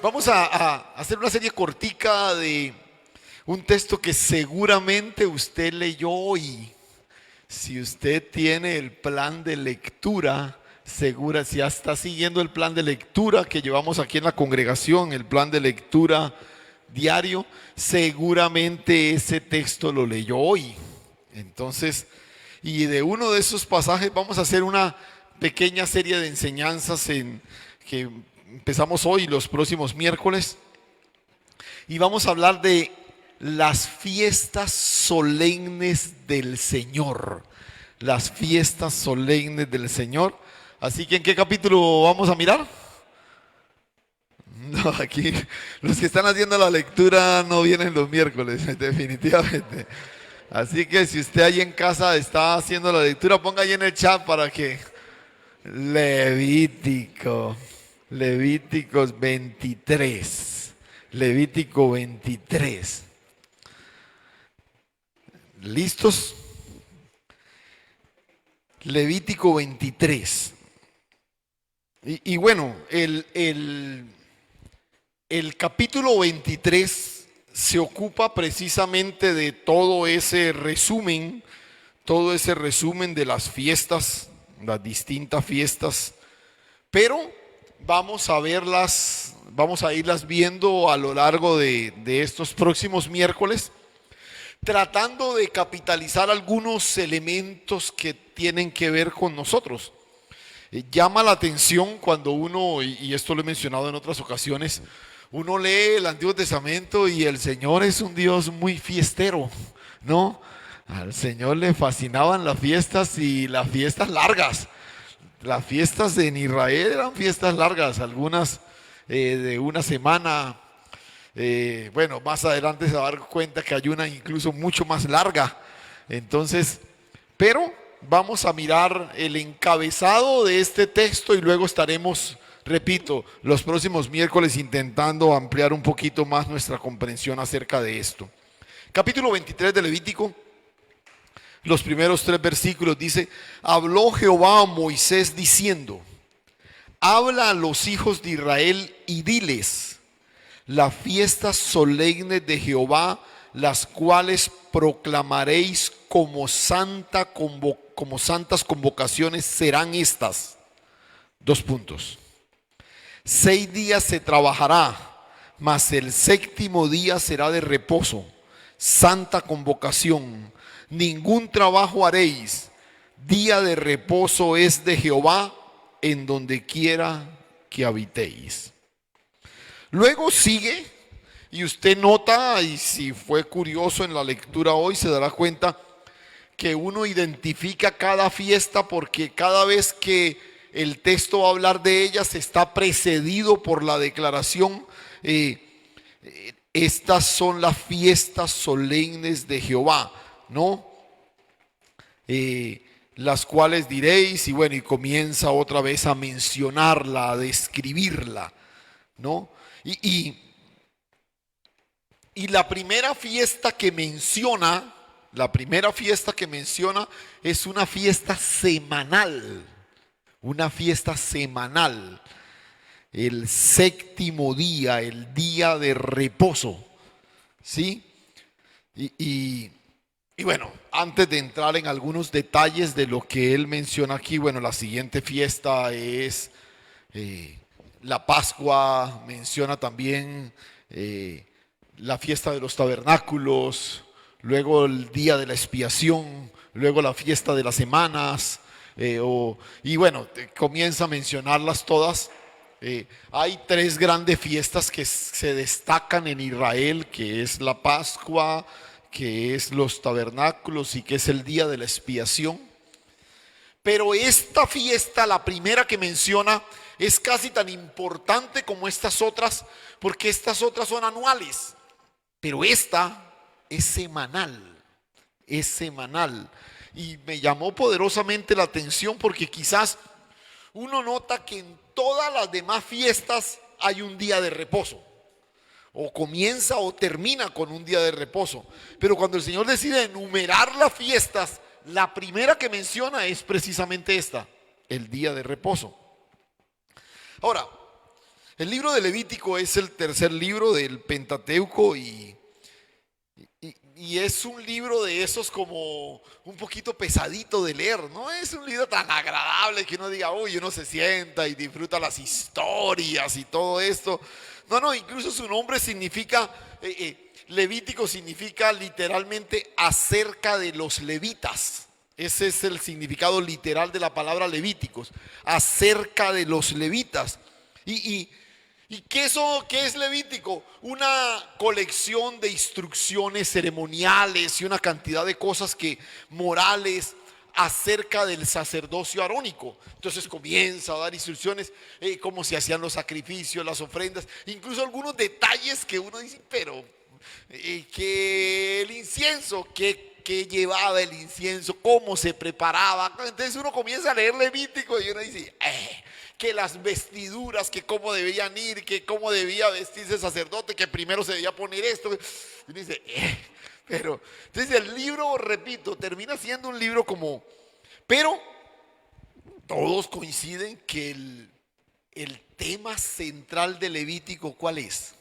Vamos a hacer una serie cortica de un texto que seguramente usted leyó hoy. Si usted tiene el plan de lectura, si ya está siguiendo el plan de lectura que llevamos aquí en la congregación, el plan de lectura diario, seguramente ese texto lo leyó hoy. Entonces, y de uno de esos pasajes vamos a hacer una pequeña serie de enseñanzas que empezamos hoy, los próximos miércoles, y vamos a hablar de las fiestas solemnes del Señor. Las fiestas solemnes del Señor. Así que, ¿en qué capítulo vamos a mirar? No, aquí los que están haciendo la lectura no vienen los miércoles, definitivamente. Así que si usted ahí en casa está haciendo la lectura, ponga ahí en el chat para que... Levíticos 23. Levítico 23. ¿Listos? Levítico 23. Y bueno, el capítulo 23 se ocupa precisamente de todo ese resumen de las fiestas, las distintas fiestas, pero vamos a irlas viendo a lo largo de estos próximos miércoles, tratando de capitalizar algunos elementos que tienen que ver con nosotros. Llama la atención cuando uno, y esto lo he mencionado en otras ocasiones, uno lee el Antiguo Testamento y el Señor es un Dios muy fiestero, ¿no? Al Señor le fascinaban las fiestas y las fiestas largas. Las fiestas en Israel eran fiestas largas, algunas de una semana. Bueno, más adelante se va a dar cuenta que hay una incluso mucho más larga. Entonces, pero vamos a mirar el encabezado de este texto y luego estaremos, repito, los próximos miércoles intentando ampliar un poquito más nuestra comprensión acerca de esto. Capítulo 23 de Levítico. Los primeros 3 versículos dice: habló Jehová a Moisés diciendo, habla a los hijos de Israel y diles, las fiestas solemnes de Jehová, las cuales proclamaréis como santas convocaciones, serán estas. 2 puntos. 6 días se trabajará, mas el 7º día será de reposo, santa convocación. Ningún trabajo haréis, día de reposo es de Jehová en donde quiera que habitéis. Luego sigue, y usted nota, y si fue curioso en la lectura hoy, se dará cuenta que uno identifica cada fiesta porque cada vez que el texto va a hablar de ellas está precedido por la declaración, estas son las fiestas solemnes de Jehová, ¿no? Las cuales diréis, y bueno, y comienza otra vez a mencionarla, a describirla, ¿no? Y la primera fiesta que menciona, es una fiesta semanal, el 7º día, el día de reposo, ¿sí? Y bueno, antes de entrar en algunos detalles de lo que él menciona aquí, bueno, la siguiente fiesta es la Pascua, menciona también la fiesta de los tabernáculos, luego el día de la expiación, luego la fiesta de las semanas, y bueno, comienza a mencionarlas todas. Hay 3 grandes fiestas que se destacan en Israel, que es la Pascua, que es los tabernáculos y que es el día de la expiación. Pero esta fiesta, la primera que menciona, es casi tan importante como estas otras, porque estas otras son anuales, pero esta es semanal, y me llamó poderosamente la atención porque quizás uno nota que en todas las demás fiestas hay un día de reposo, o comienza o termina con un día de reposo, pero cuando el Señor decide enumerar las fiestas, la primera que menciona es precisamente esta, el día de reposo. Ahora, El libro de Levítico es el tercer libro del Pentateuco y es un libro de esos como un poquito pesadito de leer. No es un libro tan agradable que uno diga, uy, uno se sienta y disfruta las historias y todo esto. No, no, incluso su nombre significa, Levítico significa literalmente acerca de los levitas. Ese es el significado literal de la palabra Levíticos, acerca de los levitas. ¿Y qué es Levítico? Una colección de instrucciones ceremoniales y una cantidad de cosas morales acerca del sacerdocio arónico. Entonces comienza a dar instrucciones, cómo se hacían los sacrificios, las ofrendas, incluso algunos detalles que uno dice, pero que el incienso, que llevaba el incienso, cómo se preparaba. Entonces uno comienza a leer Levítico y uno dice, que las vestiduras, que cómo debían ir, que cómo debía vestirse el sacerdote, que primero se debía poner esto. Y uno dice, pero entonces el libro, repito, termina siendo un libro como, pero todos coinciden que el tema central de Levítico, ¿cuál es?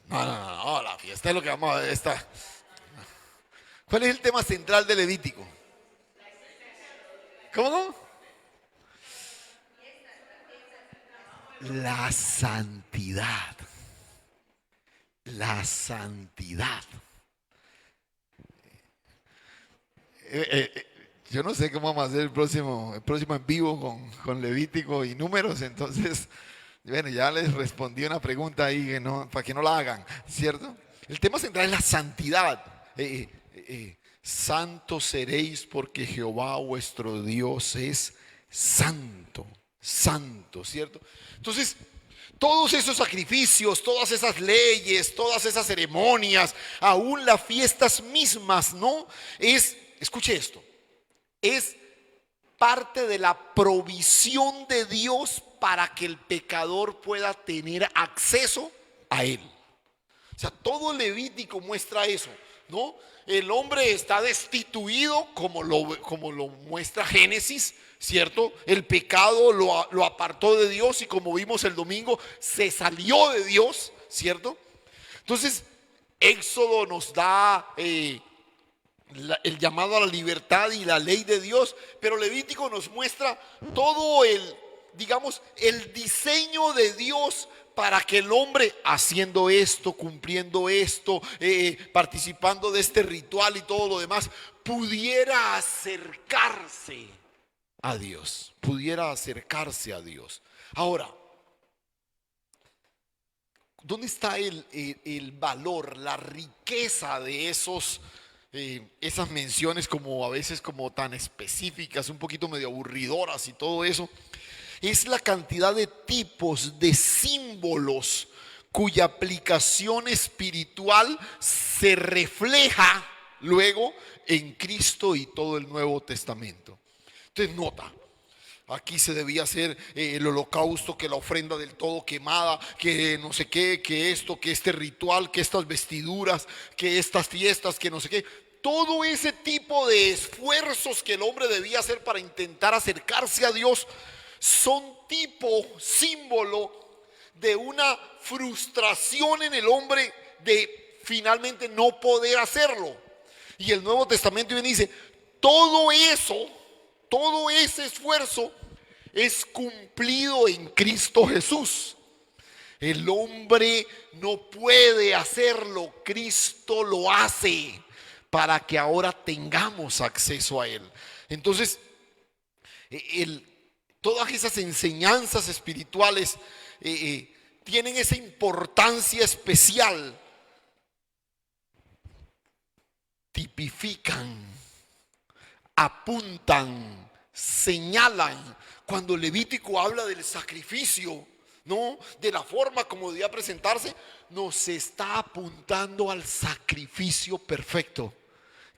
No, la fiesta es lo que vamos a ver. ¿Cuál es el tema central de Levítico? ¿Cómo? La santidad. La santidad. Yo no sé cómo vamos a hacer el próximo en vivo con Levítico y números, entonces, bueno, ya les respondí una pregunta ahí que no, para que no la hagan, ¿cierto? El tema central es la santidad. Santos seréis porque Jehová vuestro Dios es santo, santo, ¿cierto? Entonces, todos esos sacrificios, todas esas leyes, todas esas ceremonias, aún las fiestas mismas, ¿no? Escuche esto, es parte de la provisión de Dios para que el pecador pueda tener acceso a Él. O sea, todo Levítico muestra eso, ¿no? El hombre está destituido, como lo muestra Génesis, ¿cierto? El pecado lo apartó de Dios y como vimos el domingo, se salió de Dios, ¿cierto? Entonces, Éxodo nos da el llamado a la libertad y la ley de Dios, pero Levítico nos muestra todo digamos, el diseño de Dios para que el hombre haciendo esto, cumpliendo esto, participando de este ritual y todo lo demás, pudiera acercarse a Dios, pudiera acercarse a Dios. Ahora, ¿dónde está el valor, la riqueza de esas menciones como a veces como tan específicas, un poquito medio aburridoras y todo eso? Es la cantidad de tipos de símbolos cuya aplicación espiritual se refleja luego en Cristo y todo el Nuevo Testamento. Entonces nota, aquí se debía hacer el holocausto, que la ofrenda del todo quemada, que no sé qué, que esto, que este ritual, que estas vestiduras, que estas fiestas, que no sé qué. Todo ese tipo de esfuerzos que el hombre debía hacer para intentar acercarse a Dios son símbolo de una frustración en el hombre de finalmente no poder hacerlo. Y el Nuevo Testamento viene y dice, todo ese esfuerzo es cumplido en Cristo Jesús. El hombre no puede hacerlo, Cristo lo hace para que ahora tengamos acceso a Él. Entonces, todas esas enseñanzas espirituales tienen esa importancia especial. Tipifican, apuntan, señalan. Cuando Levítico habla del sacrificio, ¿no? De la forma como debía presentarse, nos está apuntando al sacrificio perfecto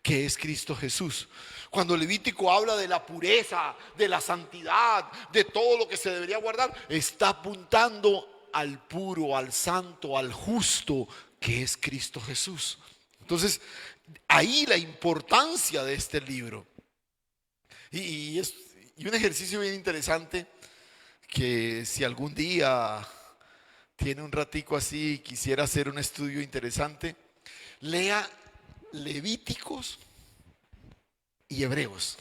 que es Cristo Jesús. Cuando Levítico habla de la pureza, de la santidad, de todo lo que se debería guardar, está apuntando al puro, al santo, al justo, que es Cristo Jesús. Entonces, ahí la importancia de este libro. Y un ejercicio bien interesante que si algún día tiene un ratico así y quisiera hacer un estudio interesante, lea Levíticos y Hebreos.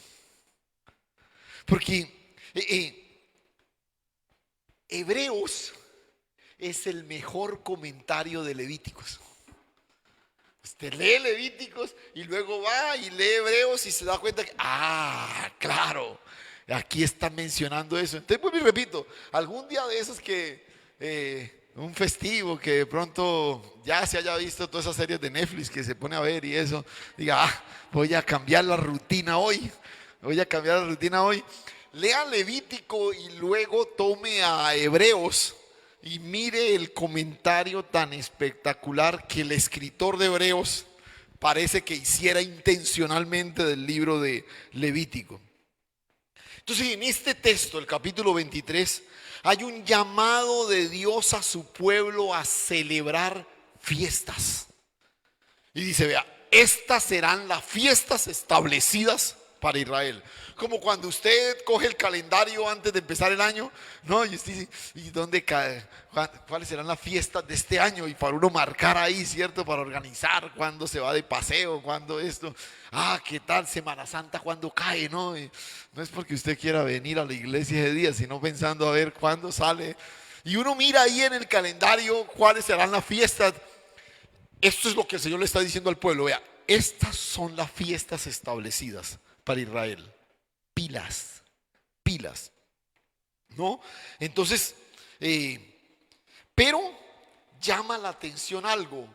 Porque Hebreos es el mejor comentario de Levíticos. Usted lee Levíticos y luego va y lee Hebreos y se da cuenta que, claro, aquí está mencionando eso. Entonces, pues, repito, algún día de esos que, un festivo que de pronto ya se haya visto todas esas series de Netflix que se pone a ver y eso, diga, voy a cambiar la rutina hoy, Lea Levítico y luego tome a Hebreos y mire el comentario tan espectacular que el escritor de Hebreos parece que hiciera intencionalmente del libro de Levítico. Entonces, en este texto, el capítulo 23, hay un llamado de Dios a su pueblo a celebrar fiestas. Y dice, vea, estas serán las fiestas establecidas para Israel. Como cuando usted coge el calendario antes de empezar el año, ¿no? Y usted dice, ¿y dónde cae? ¿Cuáles serán las fiestas de este año? Y para uno marcar ahí, ¿cierto? Para organizar cuándo se va de paseo, cuándo esto. ¿Qué tal Semana Santa cuándo cae, no? Y no es porque usted quiera venir a la iglesia ese día, sino pensando a ver cuándo sale. Y uno mira ahí en el calendario cuáles serán las fiestas. Esto es lo que el Señor le está diciendo al pueblo. Vea, estas son las fiestas establecidas para Israel. Pilas, ¿no? Entonces, pero llama la atención algo,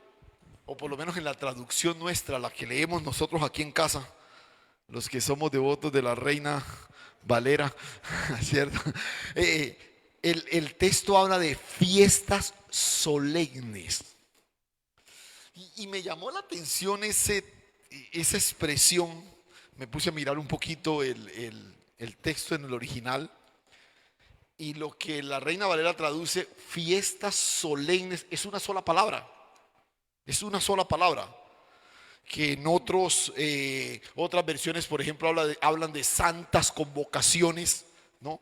o por lo menos en la traducción nuestra, la que leemos nosotros aquí en casa, los que somos devotos de la Reina Valera, ¿cierto? El texto habla de fiestas solemnes. Y me llamó la atención esa expresión. Me puse a mirar un poquito el texto en el original. Y lo que la Reina Valera traduce, fiestas solemnes, es una sola palabra. Es una sola palabra. Que en otras versiones, por ejemplo, hablan de santas convocaciones, ¿no?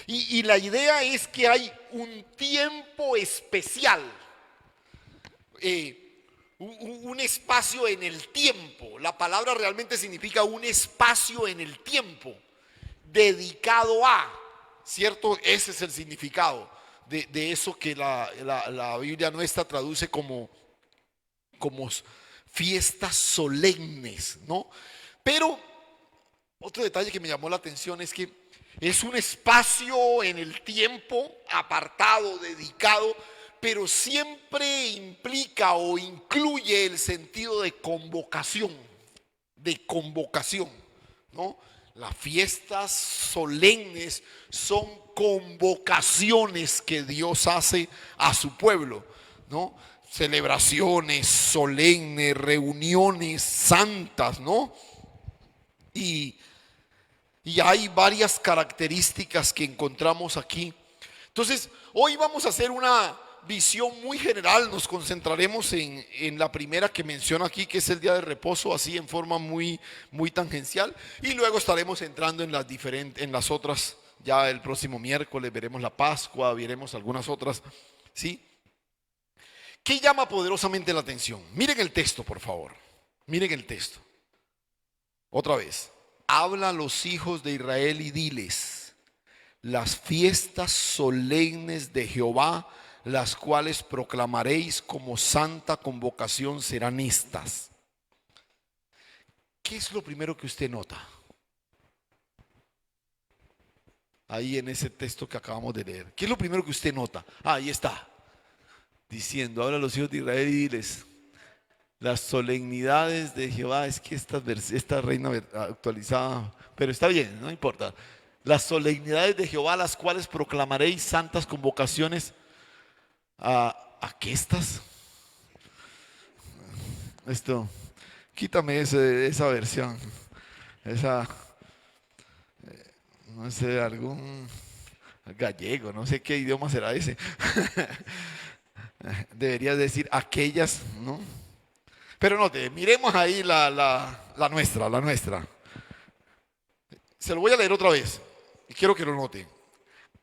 Y la idea es que hay un tiempo especial. Un espacio en el tiempo. La palabra realmente significa un espacio en el tiempo dedicado a, ¿cierto? Ese es el significado de eso que la Biblia nuestra traduce como fiestas solemnes, ¿no? Pero otro detalle que me llamó la atención es que es un espacio en el tiempo apartado, dedicado, pero siempre implica o incluye el sentido de convocación, ¿no? Las fiestas solemnes son convocaciones que Dios hace a su pueblo, ¿no? Celebraciones solemnes, reuniones santas, ¿no? Y hay varias características que encontramos aquí. Entonces, hoy vamos a hacer una visión muy general. Nos concentraremos en la primera que menciona aquí, que es el día de reposo, así en forma muy, muy tangencial. Y luego estaremos entrando en las otras. Ya el próximo miércoles veremos la Pascua, veremos algunas otras, ¿sí? ¿Qué llama poderosamente la atención? Miren el texto, por favor. Miren el texto. Otra vez. Habla a los hijos de Israel y diles: las fiestas solemnes de Jehová, las cuales proclamaréis como santa convocación, serán estas. ¿Qué es lo primero que usted nota? Ahí en ese texto que acabamos de leer. ¿Qué es lo primero que usted nota? Ahí está. Diciendo, habla a los hijos de Israel y diles: las solemnidades de Jehová. Es que esta reina actualizada, pero está bien, no importa. Las solemnidades de Jehová, las cuales proclamaréis santas convocaciones. ¿A qué estás? Quítame esa versión. No sé, algún gallego, no sé qué idioma será ese. Deberías decir aquellas, ¿no? Pero note, miremos ahí la nuestra. Se lo voy a leer otra vez y quiero que lo note.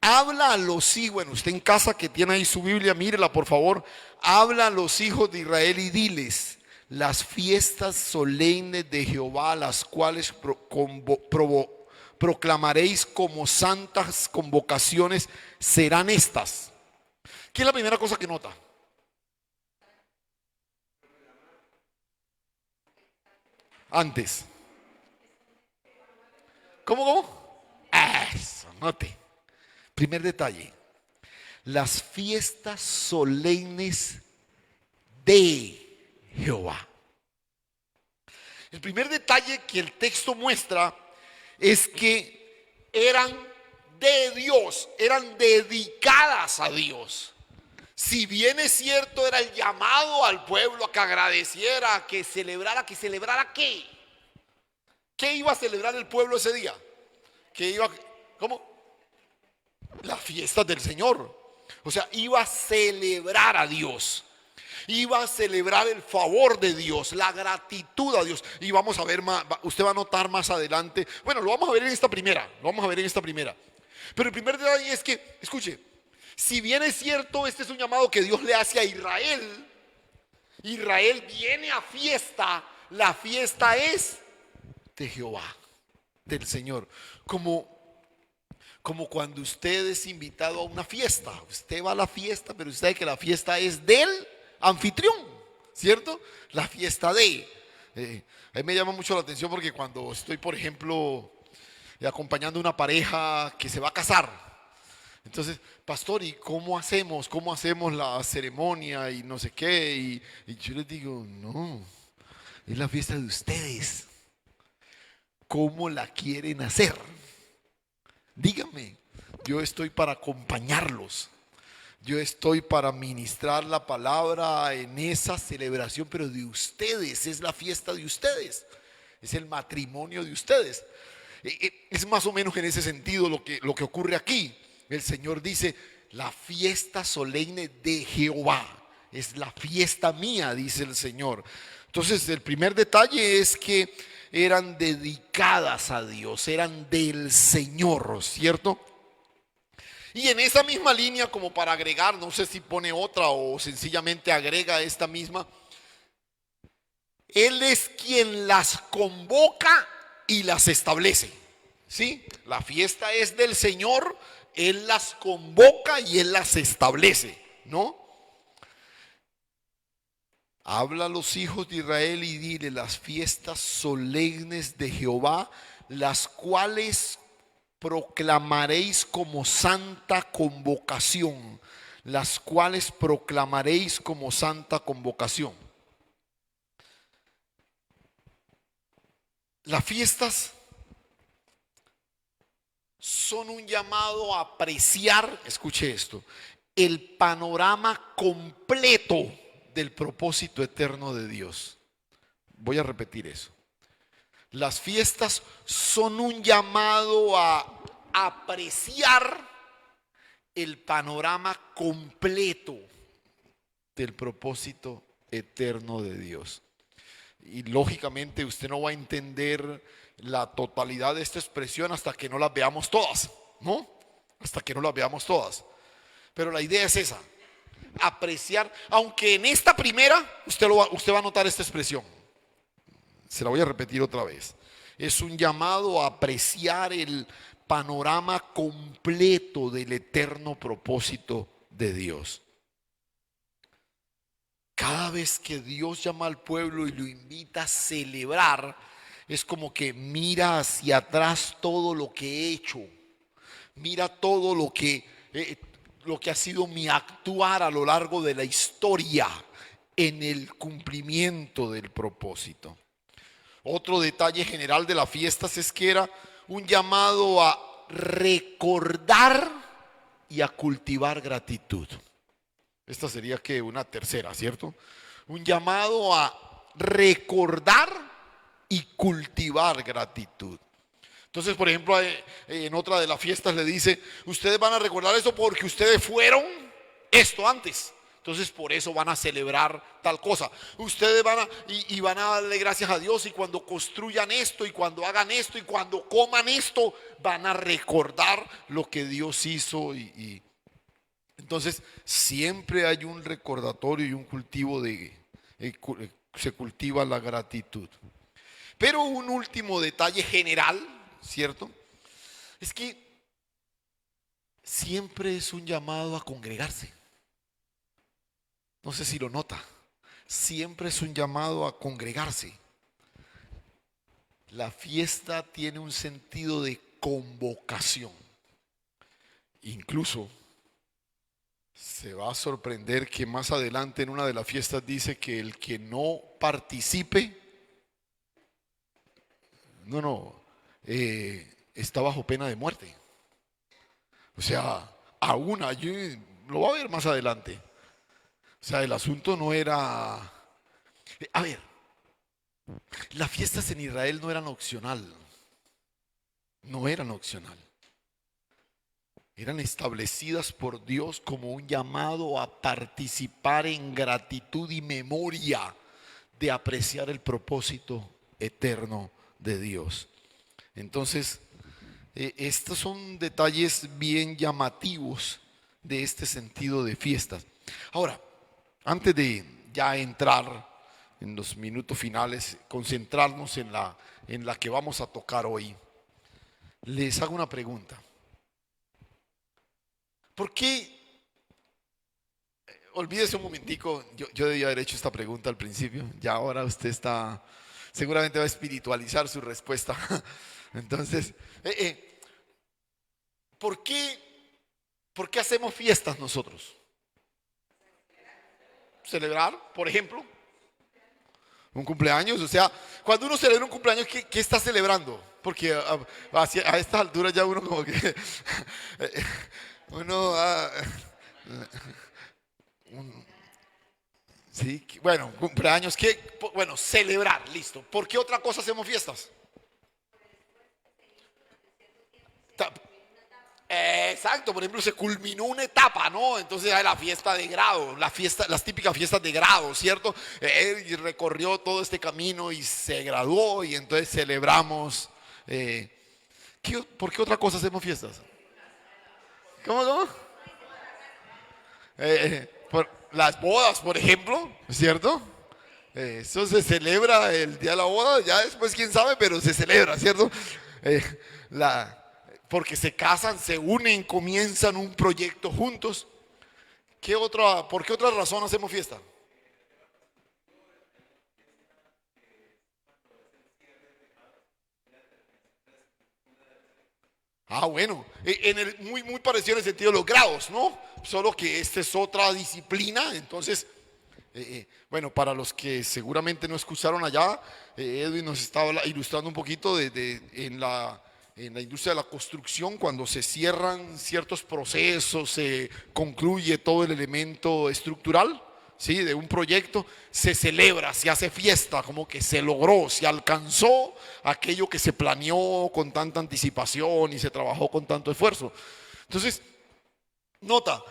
habla a los hijos, bueno, usted en casa que tiene ahí su Biblia, mírela por favor, habla a los hijos de Israel y diles, las fiestas solemnes de Jehová, las cuales proclamaréis como santas convocaciones, serán estas. ¿Qué es la primera cosa que nota? Antes. ¿Cómo? Eso, note. Primer detalle. Las fiestas solemnes de Jehová. El primer detalle que el texto muestra es que eran de Dios, eran dedicadas a Dios. Si bien es cierto, era el llamado al pueblo a que agradeciera, a que celebrara ¿qué? ¿Qué iba a celebrar el pueblo ese día? ¿Qué iba? ¿Cómo? Las fiestas del Señor. O sea, iba a celebrar a Dios. Iba a celebrar el favor de Dios, la gratitud a Dios. Y vamos a ver más, usted va a notar más adelante. Bueno, lo vamos a ver en esta primera. Pero el primer detalle es que, escuche, si bien es cierto, este es un llamado que Dios le hace a Israel. Israel viene a fiesta. La fiesta es de Jehová, del Señor. Como cuando usted es invitado a una fiesta. Usted va a la fiesta, pero usted sabe que la fiesta es del anfitrión, ¿cierto? La fiesta de. A mí me llama mucho la atención porque cuando estoy, por ejemplo, acompañando a una pareja que se va a casar, entonces, pastor, ¿y cómo hacemos? ¿Cómo hacemos la ceremonia y no sé qué? Y yo les digo, no, es la fiesta de ustedes. ¿Cómo la quieren hacer? Díganme, yo estoy para acompañarlos. Yo estoy para ministrar la palabra en esa celebración, pero de ustedes, es la fiesta de ustedes, es el matrimonio de ustedes. Es más o menos en ese sentido lo que ocurre aquí. El Señor dice, la fiesta solemne de Jehová, es la fiesta mía, dice el Señor. Entonces, el primer detalle es que eran dedicadas a Dios, eran del Señor, ¿cierto? Y en esa misma línea, como para agregar, no sé si pone otra o sencillamente agrega esta misma, Él es quien las convoca y las establece. ¿Sí? La fiesta es del Señor, Él las convoca y Él las establece, ¿no? Habla a los hijos de Israel y dile, las fiestas solemnes de Jehová, las cuales proclamaréis como santa convocación, las cuales proclamaréis como santa convocación. Las fiestas son un llamado a apreciar, escuche esto, el panorama completo del propósito eterno de Dios. Voy a repetir eso. Las fiestas son un llamado a apreciar el panorama completo del propósito eterno de Dios. Y lógicamente usted no va a entender la totalidad de esta expresión hasta que no las veamos todas, ¿no? Hasta que no las veamos todas. Pero la idea es esa, apreciar, aunque en esta primera usted va a notar esta expresión. Se la voy a repetir otra vez. Es un llamado a apreciar el panorama completo del eterno propósito de Dios. Cada vez que Dios llama al pueblo y lo invita a celebrar, es como que mira hacia atrás todo lo que he hecho. Mira todo lo que ha sido mi actuar a lo largo de la historia en el cumplimiento del propósito. Otro detalle general de las fiestas es que era un llamado a recordar y a cultivar gratitud. Esta sería que una tercera, ¿cierto? Un llamado a recordar y cultivar gratitud. Entonces, por ejemplo, en otra de las fiestas le dice, ustedes van a recordar esto porque ustedes fueron esto antes. entonces por eso van a celebrar tal cosa. Ustedes van a, y van a darle gracias a Dios, y cuando construyan esto, y cuando hagan esto, y cuando coman esto, van a recordar lo que Dios hizo. Entonces siempre hay un recordatorio y un cultivo se cultiva la gratitud. Pero un último detalle general, ¿cierto? Es que siempre es un llamado a congregarse. No sé si lo nota. Siempre es un llamado a congregarse. La fiesta tiene un sentido de convocación. Incluso se va a sorprender que más adelante en una de las fiestas dice que el que no participe, está bajo pena de muerte. O sea, aún allí, lo va a ver más adelante. O sea, el asunto no era... A ver, las fiestas en Israel no eran opcional. No eran opcional. Eran establecidas por Dios como un llamado a participar en gratitud y memoria de apreciar el propósito eterno de Dios. Entonces, estos son detalles bien llamativos de este sentido de fiestas. Ahora, antes de ya entrar en los minutos finales, concentrarnos en la que vamos a tocar hoy, les hago una pregunta. ¿Por qué? Olvídese un momentico, yo debía haber hecho esta pregunta al principio, ya ahora usted seguramente va a espiritualizar su respuesta. Entonces, ¿por qué hacemos fiestas nosotros? Celebrar, por ejemplo, un cumpleaños. O sea, cuando uno celebra un cumpleaños, ¿qué está celebrando? Porque a estas alturas ya uno como que uno sí, bueno, cumpleaños, bueno, celebrar, listo. ¿Por qué otra cosa hacemos fiestas? Exacto, por ejemplo, se culminó una etapa, ¿no? Entonces hay la fiesta de grado, las típicas fiestas de grado, ¿cierto? Y recorrió todo este camino y se graduó, y entonces celebramos. ¿Por qué otra cosa hacemos fiestas? ¿Cómo? Por las bodas, por ejemplo, ¿cierto? Eso se celebra el día de la boda, ya después quién sabe, pero se celebra, ¿cierto? Eh, porque se casan, se unen, comienzan un proyecto juntos. ¿Por qué otra razón hacemos fiesta? Bueno, muy parecido en el sentido de los grados, ¿no? Solo que esta es otra disciplina. Entonces, bueno, para los que seguramente no escucharon allá, Edwin nos estaba ilustrando un poquito en la industria de la construcción, cuando se cierran ciertos procesos, se concluye todo el elemento estructural, ¿sí? De un proyecto, se celebra, se hace fiesta, como que se logró, se alcanzó aquello que se planeó con tanta anticipación y se trabajó con tanto esfuerzo. Entonces, nota,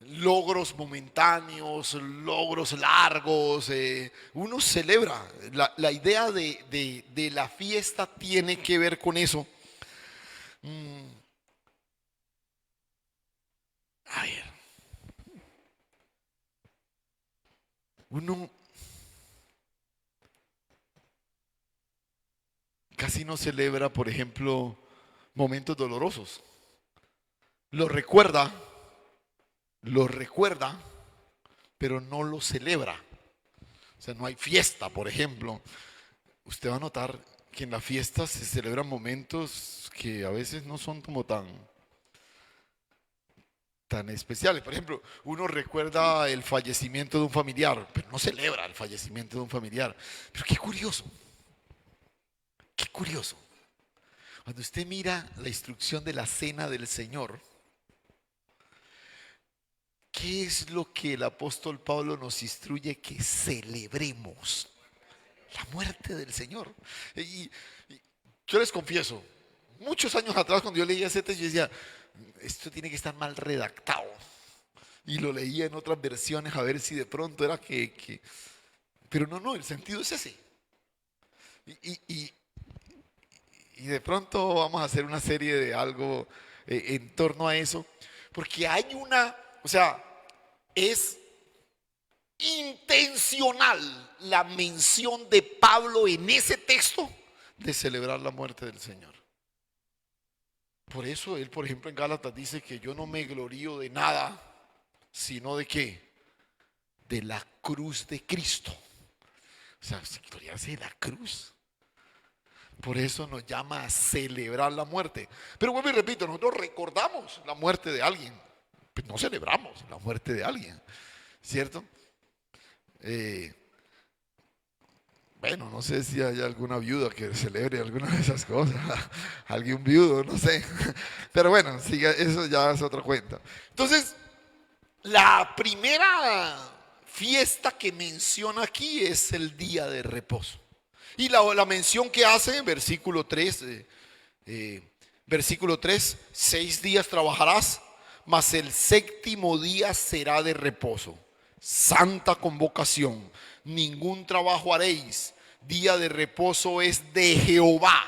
logros momentáneos, logros largos, uno celebra. La idea de la fiesta tiene que ver con eso. A ver, uno casi no celebra, por ejemplo, momentos dolorosos. Lo recuerda, pero no lo celebra. O sea, no hay fiesta, por ejemplo. Usted va a notar que en la fiesta se celebran momentos que a veces no son como tan especiales. Por ejemplo, uno recuerda el fallecimiento de un familiar, pero no celebra el fallecimiento de un familiar. Pero qué curioso, qué curioso. Cuando usted mira la instrucción de la cena del Señor, ¿qué es lo que el apóstol Pablo nos instruye que celebremos? La muerte del Señor. Y yo les confieso, muchos años atrás cuando yo leía ese texto, yo decía, esto tiene que estar mal redactado. y lo leía en otras versiones a ver si de pronto era pero no, el sentido es ese. Y, y- y- y de pronto vamos a hacer una serie de algo en torno a eso, porque hay o sea, es intencional la mención de Pablo en ese texto de celebrar la muerte del Señor. Por eso él, por ejemplo, en Gálatas dice que yo no me glorío de nada, sino de qué, de la cruz de Cristo. O sea, gloriarse de la cruz. Por eso nos llama a celebrar la muerte. Pero vuelvo y repito, nosotros recordamos la muerte de alguien, pues no celebramos la muerte de alguien, ¿cierto? Eh, bueno, no sé si hay alguna viuda que celebre alguna de esas cosas, alguien viudo, no sé. Pero bueno, siga, eso ya es otra cuenta. Entonces, la primera fiesta que menciona aquí es el día de reposo. Y la mención que hace en versículo 3, versículo 3, 6 días trabajarás, mas el séptimo día será de reposo. Santa convocación, ningún trabajo haréis. Día de reposo es de Jehová,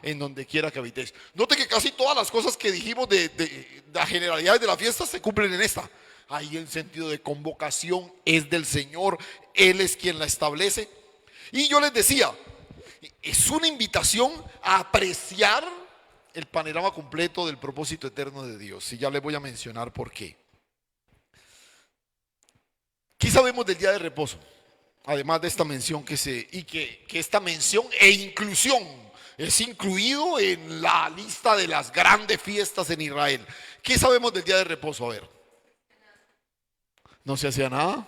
en donde quiera que habitéis. Note que casi todas las cosas que dijimos de las generalidades de la fiesta se cumplen en esta. Ahí el sentido de convocación es del Señor, Él es quien la establece. Y yo les decía, es una invitación a apreciar el panorama completo del propósito eterno de Dios. Y ya les voy a mencionar por qué. ¿Qué sabemos del día de reposo? Además de esta mención que esta mención e inclusión es incluido en la lista de las grandes fiestas en Israel. ¿Qué sabemos del día de reposo? A ver, no se hacía nada,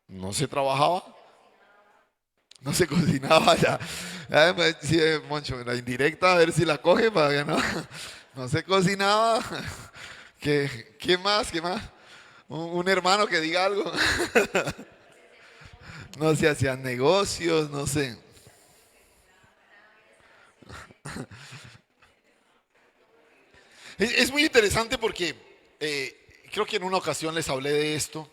no se trabajaba, no se cocinaba ya. Pues, sí, Moncho, la indirecta, a ver si la coge para que no, no se cocinaba. ¿Qué más? ¿Qué más? Un hermano que diga algo. No se hacían negocios, no sé. Es muy interesante porque creo que en una ocasión les hablé de esto.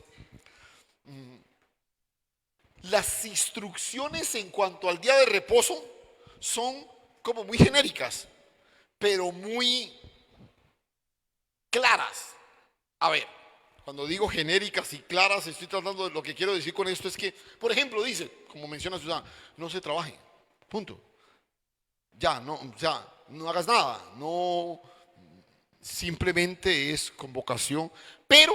Las instrucciones en cuanto al día de reposo son como muy genéricas, pero muy claras. A ver, cuando digo genéricas y claras, estoy tratando de lo que quiero decir con esto es que, por ejemplo, dice, como menciona Susana, no se trabaje, punto. Ya, no, o sea, no hagas nada, no, simplemente es convocación, pero,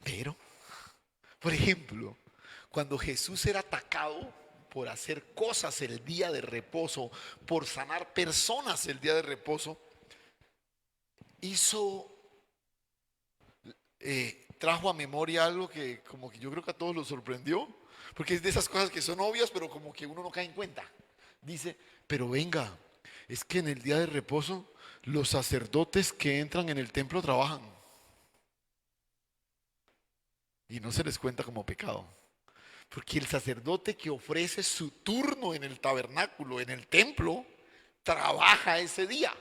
pero, por ejemplo, cuando Jesús era atacado por hacer cosas el día de reposo, por sanar personas el día de reposo, hizo, trajo a memoria algo que como que yo creo que a todos los sorprendió, porque es de esas cosas que son obvias, pero como que uno no cae en cuenta. Dice, pero venga, es que en el día de reposo los sacerdotes que entran en el templo trabajan y no se les cuenta como pecado. Porque el sacerdote que ofrece su turno en el tabernáculo, en el templo, trabaja ese día.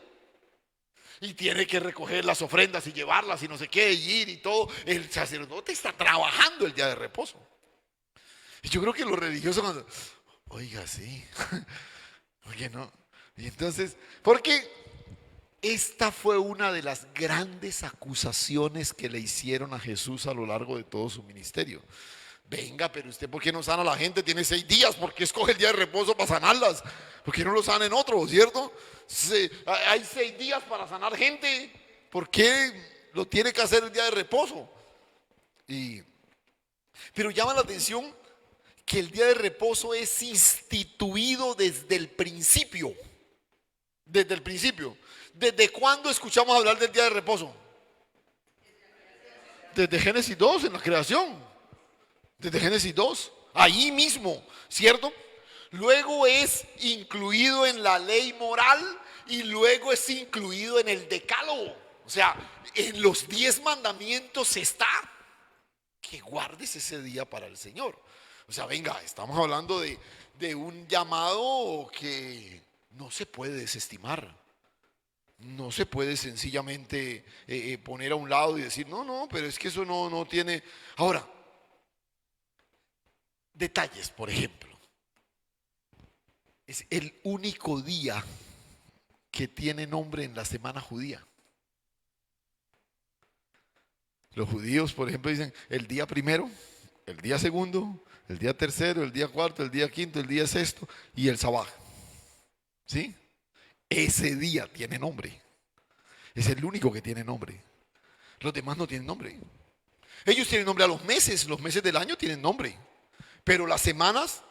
Y tiene que recoger las ofrendas y llevarlas y no sé qué, y ir y todo. El sacerdote está trabajando el día de reposo. Y yo creo que los religiosos cuando, oiga, sí, oye, no. Y entonces, porque esta fue una de las grandes acusaciones que le hicieron a Jesús a lo largo de todo su ministerio. Venga, pero usted, ¿por qué no sana a la gente? Tiene 6 días, ¿por qué escoge el día de reposo para sanarlas? ¿Por qué no lo sana en otro, cierto? Hay 6 días para sanar gente, ¿por qué lo tiene que hacer el día de reposo? Y, pero llama la atención que el día de reposo es instituido desde el principio. Desde el principio. ¿Desde cuándo escuchamos hablar del día de reposo? Desde Génesis 2, en la creación. Desde Génesis 2, ahí mismo, ¿cierto? Luego es incluido en la ley moral y luego es incluido en el decálogo. O sea, en los 10 mandamientos está que guardes ese día para el Señor. O sea, venga, estamos hablando de un llamado que no se puede desestimar. No se puede sencillamente poner a un lado y decir, no, no, pero es que eso no tiene. Ahora, detalles, por ejemplo. Es el único día que tiene nombre en la semana judía. Los judíos, por ejemplo, dicen el día primero, el día segundo, el día tercero, el día cuarto, el día quinto, el día sexto y el sabbat. ¿Sí? Ese día tiene nombre. Es el único que tiene nombre. Los demás no tienen nombre. Ellos tienen nombre a los meses del año tienen nombre. Pero las semanas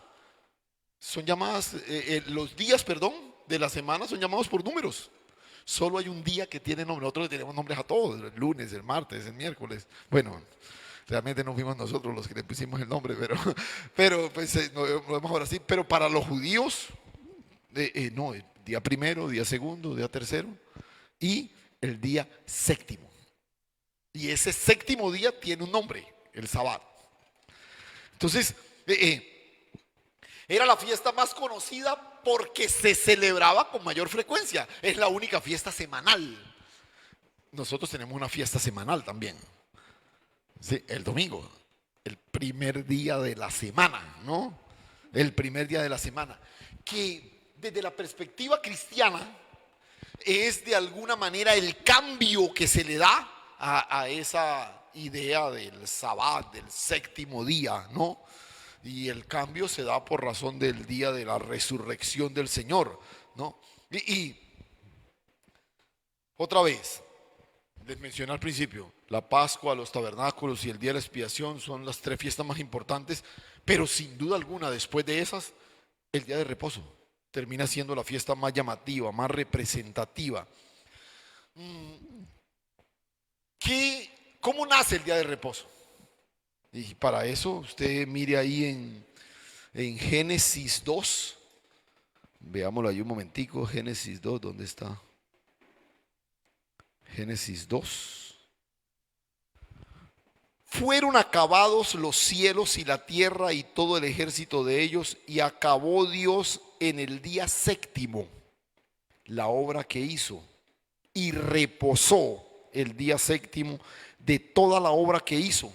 son llamadas, los días, perdón, de la semana son llamados por números. Solo hay un día que tiene nombre. Nosotros le tenemos nombres a todos: el lunes, el martes, el miércoles. Bueno, realmente no fuimos nosotros los que le pusimos el nombre, pero pues lo vemos ahora sí. Pero para los judíos, no, el día primero, día segundo, día tercero y el día séptimo. Y ese séptimo día tiene un nombre, el sábado. Entonces, era la fiesta más conocida porque se celebraba con mayor frecuencia. Es la única fiesta semanal. Nosotros tenemos una fiesta semanal también. Sí, el domingo, el primer día de la semana, ¿no? El primer día de la semana. Que desde la perspectiva cristiana es de alguna manera el cambio que se le da a esa idea del sabbat, del séptimo día, ¿no? Y el cambio se da por razón del día de la resurrección del Señor, ¿no? Y otra vez, les mencioné al principio, la Pascua, los tabernáculos y el día de la expiación son las tres fiestas más importantes, pero sin duda alguna, después de esas, el día de reposo termina siendo la fiesta más llamativa, más representativa. ¿Cómo nace el día de reposo? Y para eso usted mire ahí en Génesis 2. Veámoslo ahí un momentico. Génesis 2, ¿dónde está? Génesis 2. Fueron acabados los cielos y la tierra y todo el ejército de ellos, y acabó Dios en el día séptimo la obra que hizo, y reposó el día séptimo de toda la obra que hizo.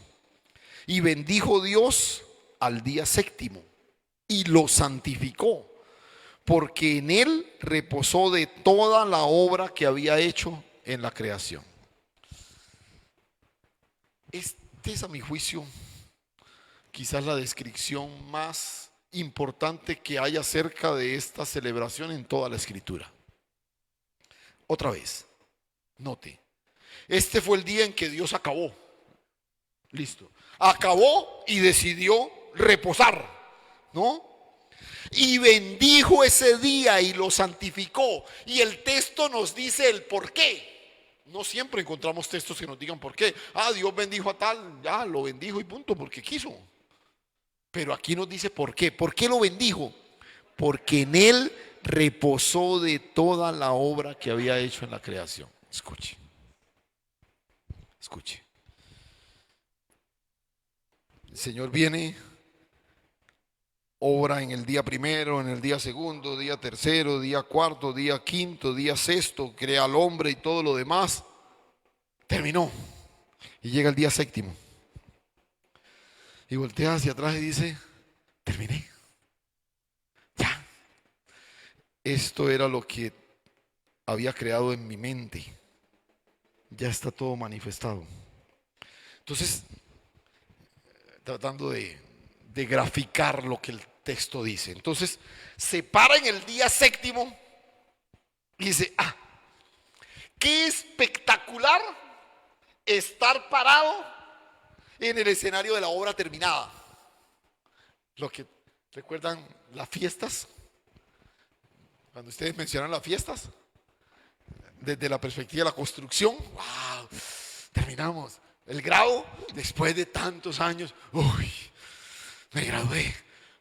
Y bendijo Dios al día séptimo y lo santificó, porque en él reposó de toda la obra que había hecho en la creación. Este es, a mi juicio, quizás la descripción más importante que hay acerca de esta celebración en toda la Escritura. Otra vez, note, este fue el día en que Dios acabó. Listo. Acabó y decidió reposar, ¿no? Y bendijo ese día y lo santificó. Y el texto nos dice el por qué. No siempre encontramos textos que nos digan por qué. Dios bendijo a tal, ya lo bendijo y punto, porque quiso. Pero aquí nos dice por qué. ¿Por qué lo bendijo? Porque en él reposó de toda la obra que había hecho en la creación. Escuche. Escuche. El Señor viene, obra en el día primero, en el día segundo, día tercero, día cuarto, día quinto, día sexto, crea al hombre y todo lo demás. Terminó. Y llega el día séptimo. Y voltea hacia atrás y dice, terminé. Ya. Esto era lo que había creado en mi mente. Ya está todo manifestado. Entonces, tratando de graficar lo que el texto dice. Entonces, se para en el día séptimo y dice, qué espectacular estar parado en el escenario de la obra terminada. Lo que recuerdan las fiestas, cuando ustedes mencionan las fiestas, desde la perspectiva de la construcción, wow, terminamos. El grado, después de tantos años, uy, me gradué,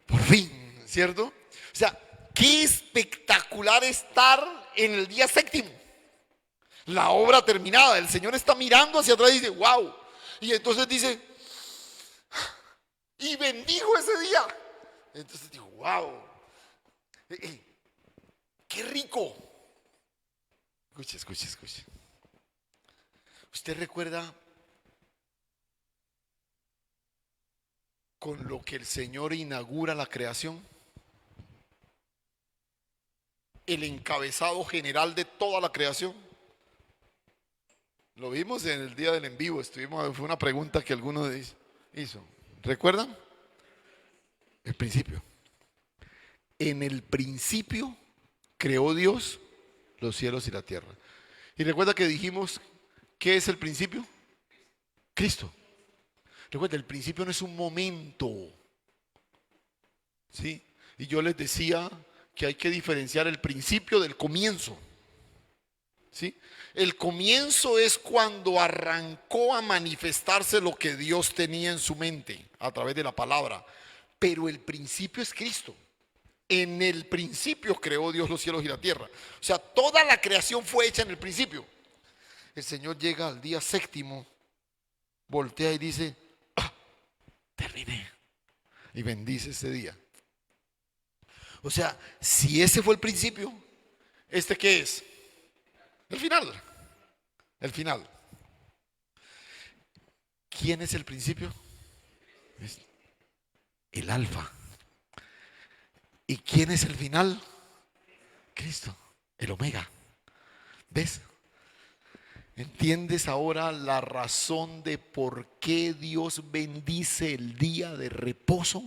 por fin, ¿cierto? O sea, qué espectacular estar en el día séptimo. La obra terminada, el Señor está mirando hacia atrás y dice, wow. Y entonces dice, y bendijo ese día. Entonces digo, wow, qué rico, Escuche, escuche, escuche. ¿Usted recuerda con lo que el Señor inaugura la creación? El encabezado general de toda la creación. Lo vimos en el día del en vivo. Fue una pregunta que alguno hizo. ¿Recuerdan? El principio. En el principio creó Dios los cielos y la tierra. Y recuerda que dijimos, ¿qué es el principio? Cristo. Recuerda, el principio no es un momento, ¿sí? Y yo les decía que hay que diferenciar el principio del comienzo, ¿sí? El comienzo es cuando arrancó a manifestarse lo que Dios tenía en su mente a través de la palabra. Pero el principio es Cristo. En el principio creó Dios los cielos y la tierra. O sea, toda la creación fue hecha en el principio. El Señor llega al día séptimo, voltea y dice, terminé. Y bendice ese día. O sea, si ese fue el principio, ¿este qué es? El final. El final. ¿Quién es el principio? Es el alfa. ¿Y quién es el final? Cristo, el omega. ¿Ves? ¿Entiendes ahora la razón de por qué Dios bendice el día de reposo?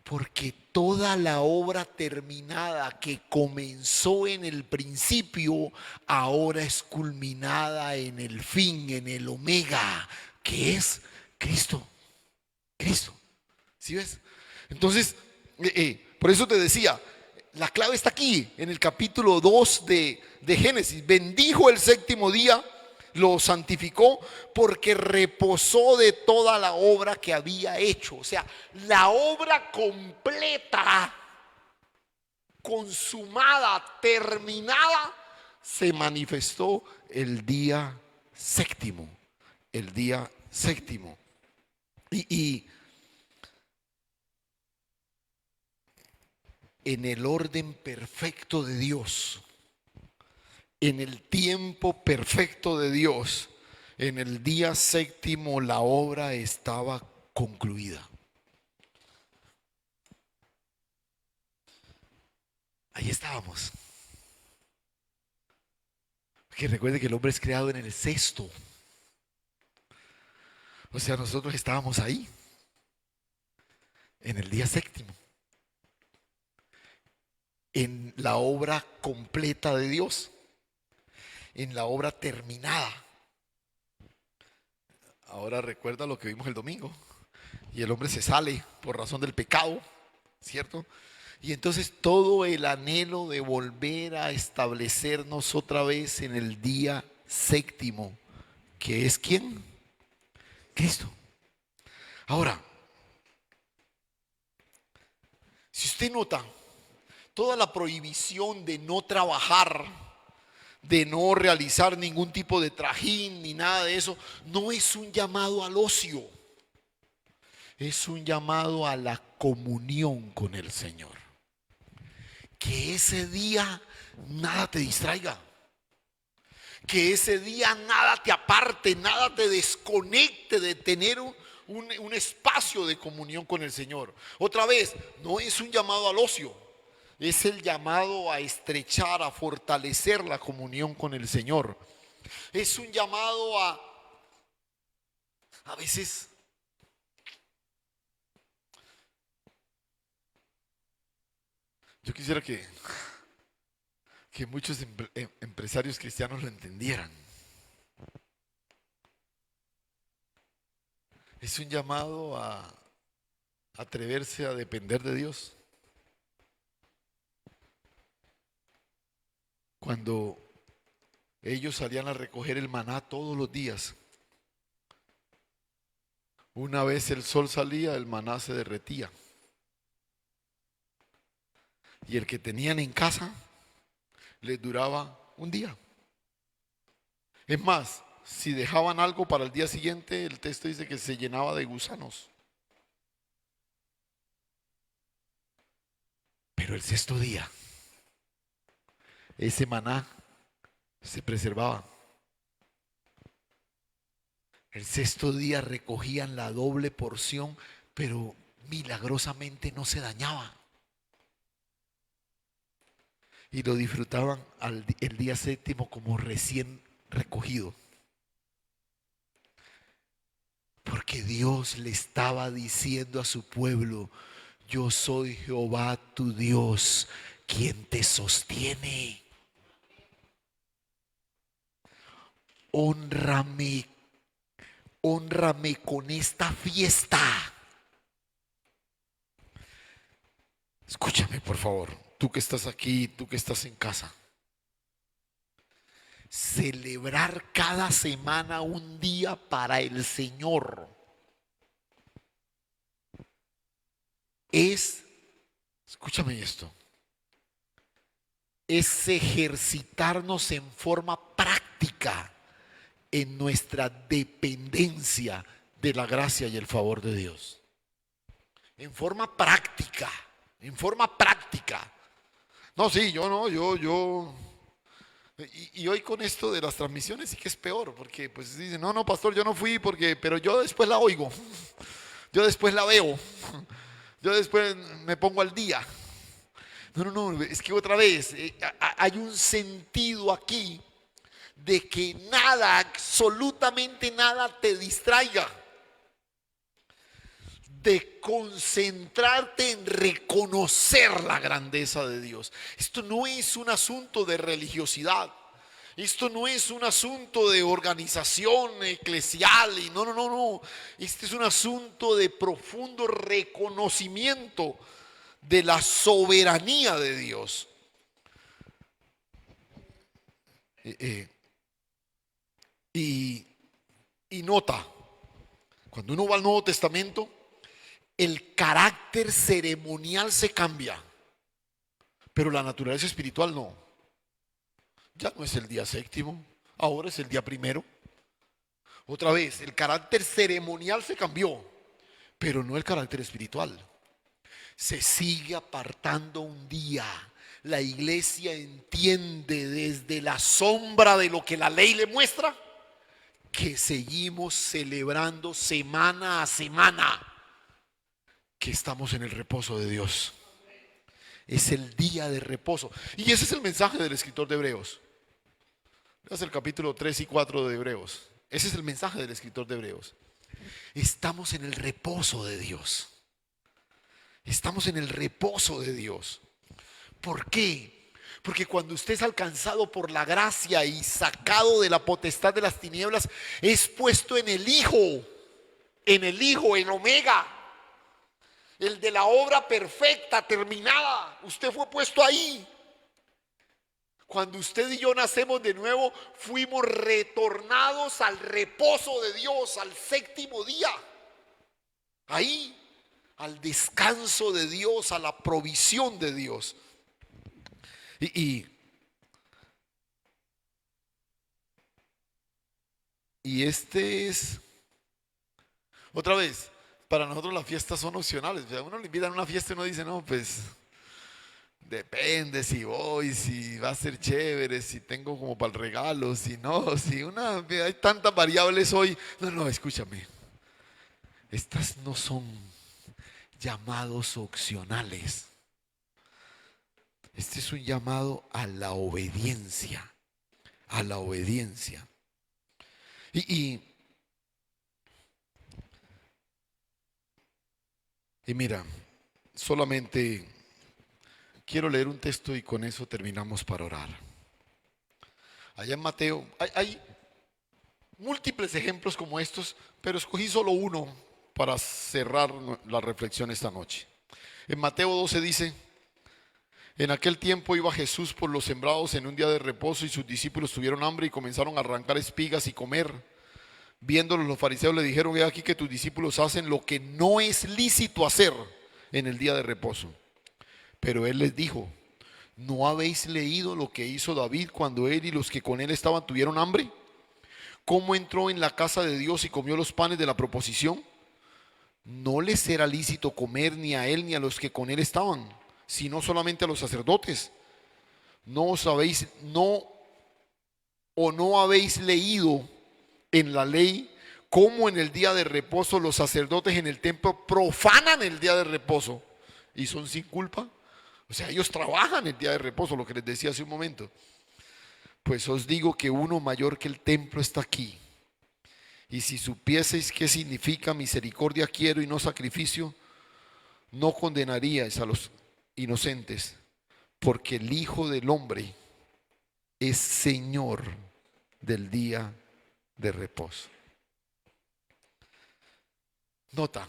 Porque toda la obra terminada que comenzó en el principio, ahora es culminada en el fin, en el omega, que es Cristo. Cristo. ¿Sí ves? Entonces, por eso te decía, la clave está aquí, en el capítulo 2 de Génesis. Bendijo el séptimo día, lo santificó porque reposó de toda la obra que había hecho. O sea, la obra completa, consumada, terminada, se manifestó el día séptimo. El día séptimo. Y en el orden perfecto de Dios, en el tiempo perfecto de Dios, en el día séptimo la obra estaba concluida. Ahí estábamos. Que recuerde que el hombre es creado en el sexto. O sea, nosotros estábamos ahí, en el día séptimo, en la obra completa de Dios, en la obra terminada. Ahora recuerda lo que vimos el domingo. Y el hombre se sale por razón del pecado, ¿cierto? Y entonces todo el anhelo de volver a establecernos otra vez en el día séptimo, que es ¿quién? Cristo. Ahora, si usted nota, toda la prohibición de no trabajar, de no realizar ningún tipo de trajín ni nada de eso, no es un llamado al ocio, es un llamado a la comunión con el Señor. Que ese día nada te distraiga. Que ese día nada te aparte, nada te desconecte de tener un espacio de comunión con el Señor. Otra vez, no es un llamado al ocio, es el llamado a estrechar, a fortalecer la comunión con el Señor. Es un llamado a veces, yo quisiera que muchos empresarios cristianos lo entendieran. Es un llamado a atreverse a depender de Dios. Cuando ellos salían a recoger el maná todos los días, una vez el sol salía, el maná se derretía. Y el que tenían en casa les duraba un día. Es más, si dejaban algo para el día siguiente, el texto dice que se llenaba de gusanos. Pero el sexto día, ese maná se preservaba. El sexto día recogían la doble porción, pero milagrosamente no se dañaba. Y lo disfrutaban el día séptimo como recién recogido. Porque Dios le estaba diciendo a su pueblo: yo soy Jehová tu Dios, quien te sostiene. Hónrame, hónrame con esta fiesta. Escúchame, por favor, tú que estás aquí, tú que estás en casa. Celebrar cada semana un día para el Señor es, escúchame esto, es ejercitarnos en forma práctica en nuestra dependencia de la gracia y el favor de Dios. En forma práctica, en forma práctica. No, sí, yo no, yo. Y hoy con esto de las transmisiones sí que es peor, porque pues dicen, no, pastor, yo no fui pero yo después la oigo, yo después la veo, yo después me pongo al día. No, es que otra vez hay un sentido aquí de que nada, absolutamente nada te distraiga, de concentrarte en reconocer la grandeza de Dios. Esto no es un asunto de religiosidad, esto no es un asunto de organización eclesial, y no, este es un asunto de profundo reconocimiento de la soberanía de Dios. Y nota, cuando uno va al Nuevo Testamento, el carácter ceremonial se cambia, pero la naturaleza espiritual no. Ya no es el día séptimo, ahora es el día primero. Otra vez, el carácter ceremonial se cambió, pero no el carácter espiritual. Se sigue apartando un día. La iglesia entiende desde la sombra de lo que la ley le muestra que seguimos celebrando semana a semana que estamos en el reposo de Dios. Es el día de reposo. Y ese es el mensaje del escritor de Hebreos. Es el capítulo 3 y 4 de Hebreos. Ese es el mensaje del escritor de Hebreos. Estamos en el reposo de Dios. Estamos en el reposo de Dios. ¿Por qué? Porque cuando usted es alcanzado por la gracia y sacado de la potestad de las tinieblas, es puesto en el Hijo, el Omega, el de la obra perfecta, terminada. Usted fue puesto ahí. Cuando usted y yo nacemos de nuevo, fuimos retornados al reposo de Dios, al séptimo día. Ahí, al descanso de Dios, a la provisión de Dios. Y este es, otra vez, para nosotros las fiestas son opcionales. O sea, uno le invitan a una fiesta y uno dice, no, pues depende si voy, si va a ser chévere, si tengo como para el regalo, si no, hay tantas variables hoy. No, escúchame. Estas no son llamados opcionales. Este es un llamado a la obediencia, a la obediencia. Y mira, solamente quiero leer un texto y con eso terminamos para orar. Allá en Mateo hay múltiples ejemplos como estos, pero escogí solo uno para cerrar la reflexión esta noche. En Mateo 12 dice: en aquel tiempo iba Jesús por los sembrados en un día de reposo, y sus discípulos tuvieron hambre y comenzaron a arrancar espigas y comer. Viéndolos, los fariseos le dijeron: he aquí que tus discípulos hacen lo que no es lícito hacer en el día de reposo. Pero él les dijo: ¿no habéis leído lo que hizo David cuando él y los que con él estaban tuvieron hambre? ¿Cómo entró en la casa de Dios y comió los panes de la proposición? No les era lícito comer ni a él ni a los que con él estaban, sino solamente a los sacerdotes. No ¿O no habéis leído en la ley cómo en el día de reposo los sacerdotes en el templo profanan el día de reposo y son sin culpa? O sea, ellos trabajan el día de reposo, lo que les decía hace un momento. Pues os digo que uno mayor que el templo está aquí. Y si supieseis qué significa misericordia quiero y no sacrificio, no condenaríais a los inocentes, porque el Hijo del Hombre es Señor del día de reposo. Nota,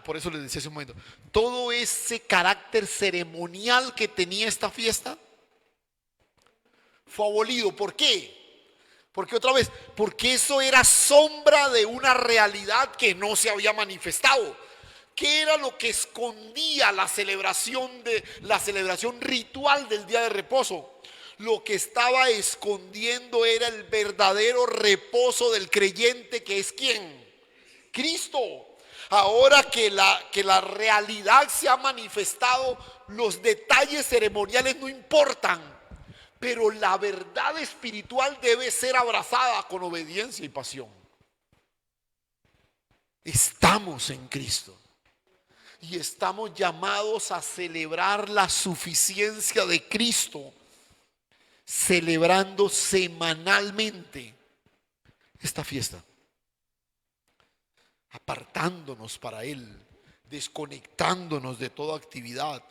por eso les decía hace un momento, todo ese carácter ceremonial que tenía esta fiesta fue abolido. ¿Por qué? Porque otra vez, porque eso era sombra de una realidad que no se había manifestado. ¿Qué era lo que escondía la celebración ritual del día de reposo? Lo que estaba escondiendo era el verdadero reposo del creyente, que es ¿quién? Cristo. Ahora que la realidad se ha manifestado, los detalles ceremoniales no importan, pero la verdad espiritual debe ser abrazada con obediencia y pasión. Estamos en Cristo y estamos llamados a celebrar la suficiencia de Cristo, celebrando semanalmente esta fiesta, apartándonos para Él, desconectándonos de toda actividad.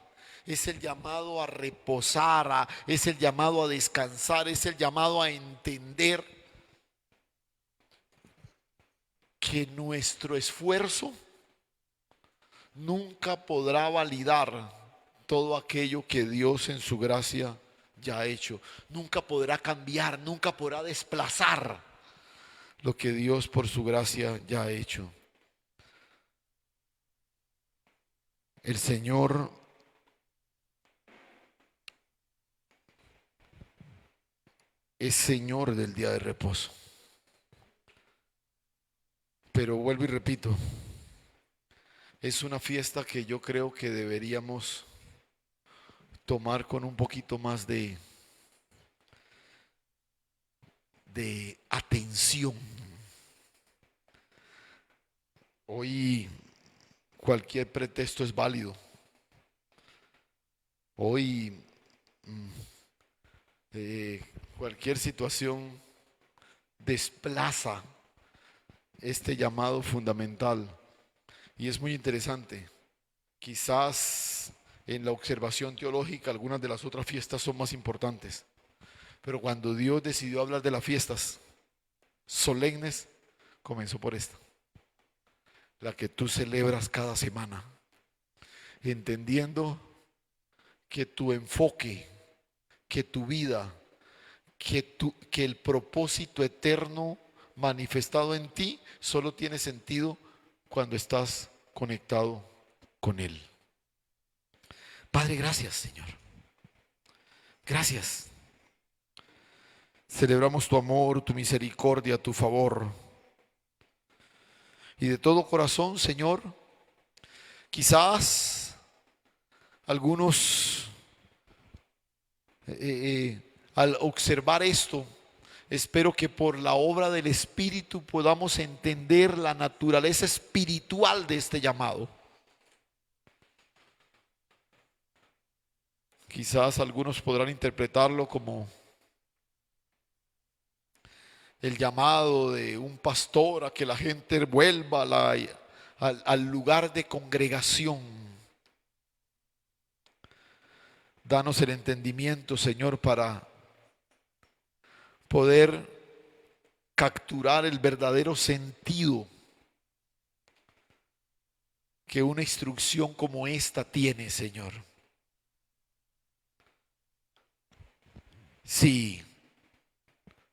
Es el llamado a reposar, es el llamado a descansar, es el llamado a entender que nuestro esfuerzo nunca podrá validar todo aquello que Dios en su gracia ya ha hecho. Nunca podrá cambiar, nunca podrá desplazar lo que Dios por su gracia ya ha hecho. El Señor es Señor del día de reposo. Pero vuelvo y repito, es una fiesta que yo creo que deberíamos tomar con un poquito más de atención. Hoy cualquier pretexto es válido. Hoy cualquier situación desplaza este llamado fundamental. Y es muy interesante. Quizás en la observación teológica algunas de las otras fiestas son más importantes. Pero cuando Dios decidió hablar de las fiestas solemnes, comenzó por esta, la que tú celebras cada semana, entendiendo que tu enfoque, que tu vida, que el propósito eterno manifestado en ti solo tiene sentido cuando estás conectado con Él. Padre, gracias, Señor. Gracias. Celebramos tu amor, tu misericordia, tu favor. Y de todo corazón, Señor, quizás algunos al observar esto, espero que por la obra del Espíritu podamos entender la naturaleza espiritual de este llamado. Quizás algunos podrán interpretarlo como el llamado de un pastor a que la gente vuelva al lugar de congregación. Danos el entendimiento, Señor, para poder capturar el verdadero sentido que una instrucción como esta tiene, Señor. Sí,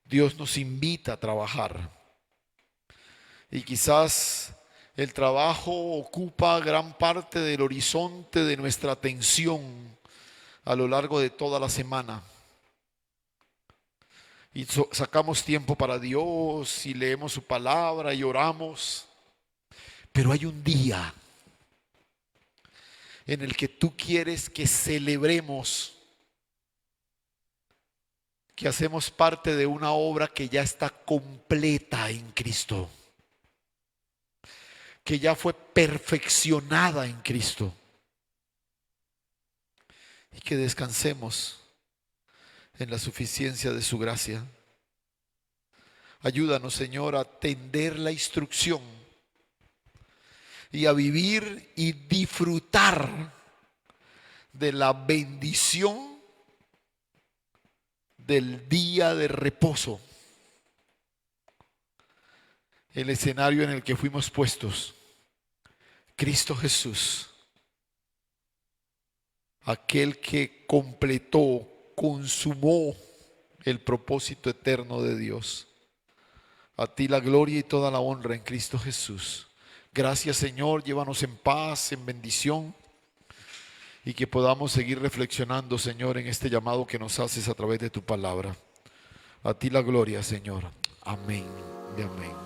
Dios nos invita a trabajar y quizás el trabajo ocupa gran parte del horizonte de nuestra atención a lo largo de toda la semana. Y sacamos tiempo para Dios y leemos su palabra y oramos. Pero hay un día en el que tú quieres que celebremos que hacemos parte de una obra que ya está completa en Cristo, que ya fue perfeccionada en Cristo, y que descansemos en la suficiencia de su gracia. Ayúdanos, Señor, a atender la instrucción y a vivir y disfrutar de la bendición del día de reposo, el escenario en el que fuimos puestos, Cristo Jesús, aquel que completó, consumó el propósito eterno de Dios. A ti la gloria y toda la honra en Cristo Jesús. Gracias, Señor, llévanos en paz, en bendición, y que podamos seguir reflexionando, Señor, en este llamado que nos haces a través de tu palabra. A ti la gloria, Señor. Amén y amén.